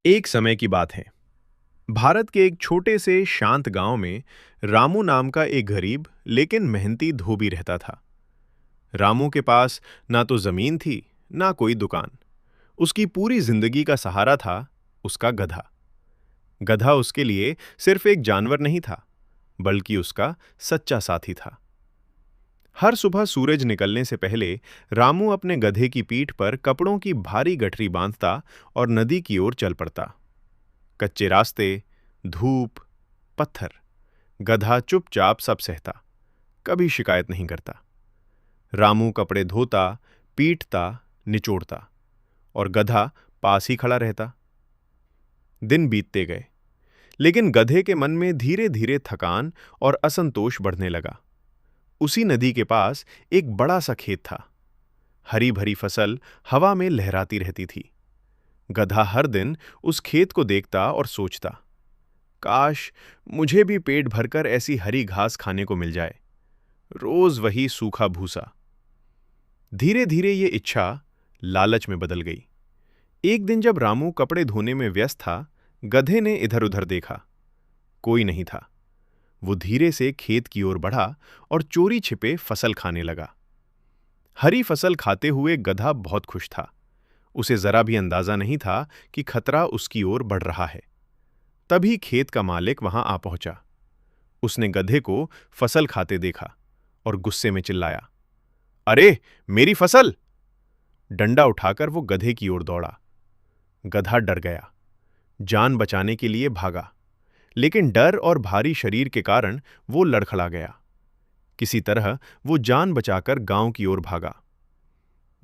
एक समय की बात है। भारत के एक छोटे से शांत गांव में रामू नाम का एक गरीब लेकिन मेहनती धोबी रहता था। रामू के पास ना तो जमीन थी, ना कोई दुकान। उसकी पूरी जिंदगी का सहारा था उसका गधा। गधा उसके लिए सिर्फ एक जानवर नहीं था, बल्कि उसका सच्चा साथी था। हर सुबह सूरज निकलने से पहले रामू अपने गधे की पीठ पर कपड़ों की भारी गठरी बांधता और नदी की ओर चल पड़ता। कच्चे रास्ते, धूप, पत्थर, गधा चुपचाप सब सहता, कभी शिकायत नहीं करता। रामू कपड़े धोता, पीटता, निचोड़ता, और गधा पास ही खड़ा रहता। दिन बीतते गए, लेकिन गधे के मन में धीरे धीरे थकान और असंतोष बढ़ने लगा। उसी नदी के पास एक बड़ा सा खेत था। हरी भरी फसल हवा में लहराती रहती थी। गधा हर दिन उस खेत को देखता और सोचता, काश मुझे भी पेट भरकर ऐसी हरी घास खाने को मिल जाए। रोज वही सूखा भूसा। धीरे धीरे ये इच्छा लालच में बदल गई। एक दिन जब रामू कपड़े धोने में व्यस्त था, गधे ने इधर उधर देखा। कोई नहीं था। वो धीरे से खेत की ओर बढ़ा और चोरी छिपे फसल खाने लगा। हरी फसल खाते हुए गधा बहुत खुश था। उसे जरा भी अंदाजा नहीं था कि खतरा उसकी ओर बढ़ रहा है। तभी खेत का मालिक वहां आ पहुंचा। उसने गधे को फसल खाते देखा और गुस्से में चिल्लाया, अरे, मेरी फसल! डंडा उठाकर वो गधे की ओर दौड़ा। गधा डर गया, जान बचाने के लिए भागा, लेकिन डर और भारी शरीर के कारण वो लड़खड़ा गया। किसी तरह वो जान बचाकर गांव की ओर भागा।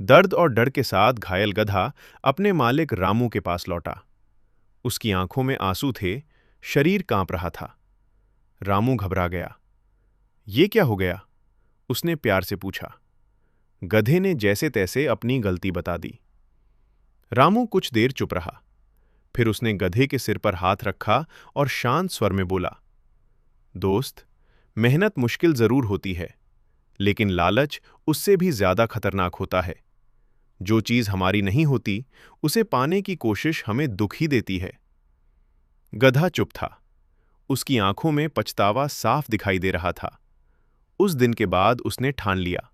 दर्द और डर के साथ घायल गधा अपने मालिक रामू के पास लौटा। उसकी आंखों में आंसू थे, शरीर कांप रहा था। रामू घबरा गया। ये क्या हो गया? उसने प्यार से पूछा। गधे ने जैसे तैसे अपनी गलती बता दी। रामू कुछ देर चुप रहा। फिर उसने गधे के सिर पर हाथ रखा और शांत स्वर में बोला, दोस्त, मेहनत मुश्किल जरूर होती है, लेकिन लालच उससे भी ज्यादा खतरनाक होता है। जो चीज हमारी नहीं होती, उसे पाने की कोशिश हमें दुख ही देती है। गधा चुप था। उसकी आंखों में पछतावा साफ दिखाई दे रहा था। उस दिन के बाद उसने ठान लिया,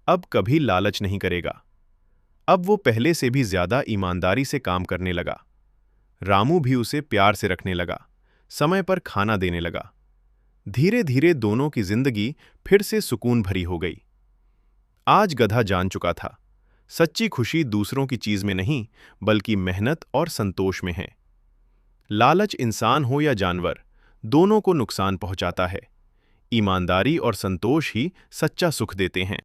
अब कभी लालच नहीं करेगा। अब वो पहले से भी ज्यादा ईमानदारी से काम करने लगा। रामू भी उसे प्यार से रखने लगा, समय पर खाना देने लगा। धीरे धीरे दोनों की जिंदगी फिर से सुकून भरी हो गई। आज गधा जान चुका था, सच्ची खुशी दूसरों की चीज में नहीं, बल्कि मेहनत और संतोष में है। लालच इंसान हो या जानवर, दोनों को नुकसान पहुंचाता है। ईमानदारी और संतोष ही सच्चा सुख देते हैं।